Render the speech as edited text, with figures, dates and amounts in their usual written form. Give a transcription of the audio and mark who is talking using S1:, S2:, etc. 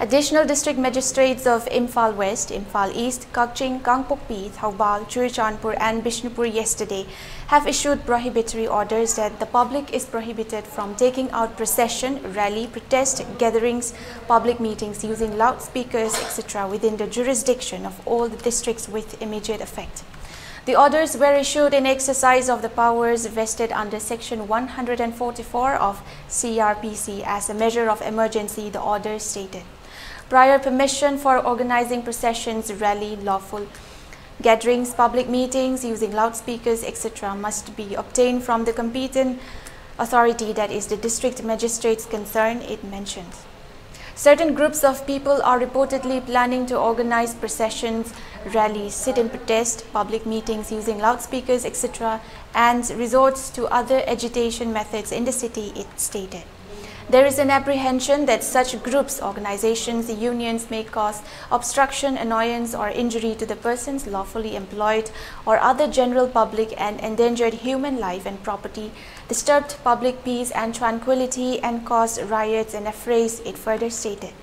S1: Additional district magistrates of Imphal West, Imphal East, Kagching, Kangpokpi, Thaubal, Churachandpur and Bishnupur yesterday have issued prohibitory orders that the public is prohibited from taking out procession, rally, protest, gatherings, public meetings using loudspeakers, etc. within the jurisdiction of all the districts with immediate effect. The orders were issued in exercise of the powers vested under Section 144 of CRPC as a measure of emergency, the orders stated. Prior permission for organizing processions, rally, lawful gatherings, public meetings using loudspeakers, etc. must be obtained from the competent authority, that is the district magistrates concerned, it mentioned. Certain groups of people are reportedly planning to organize processions, rallies, sit-in protest, public meetings using loudspeakers, etc. and resorts to other agitation methods in the city, it stated. There is an apprehension that such groups, organizations, unions may cause obstruction, annoyance or injury to the persons lawfully employed or other general public and endangered human life and property, disturbed public peace and tranquility and caused riots and affrays, it further stated.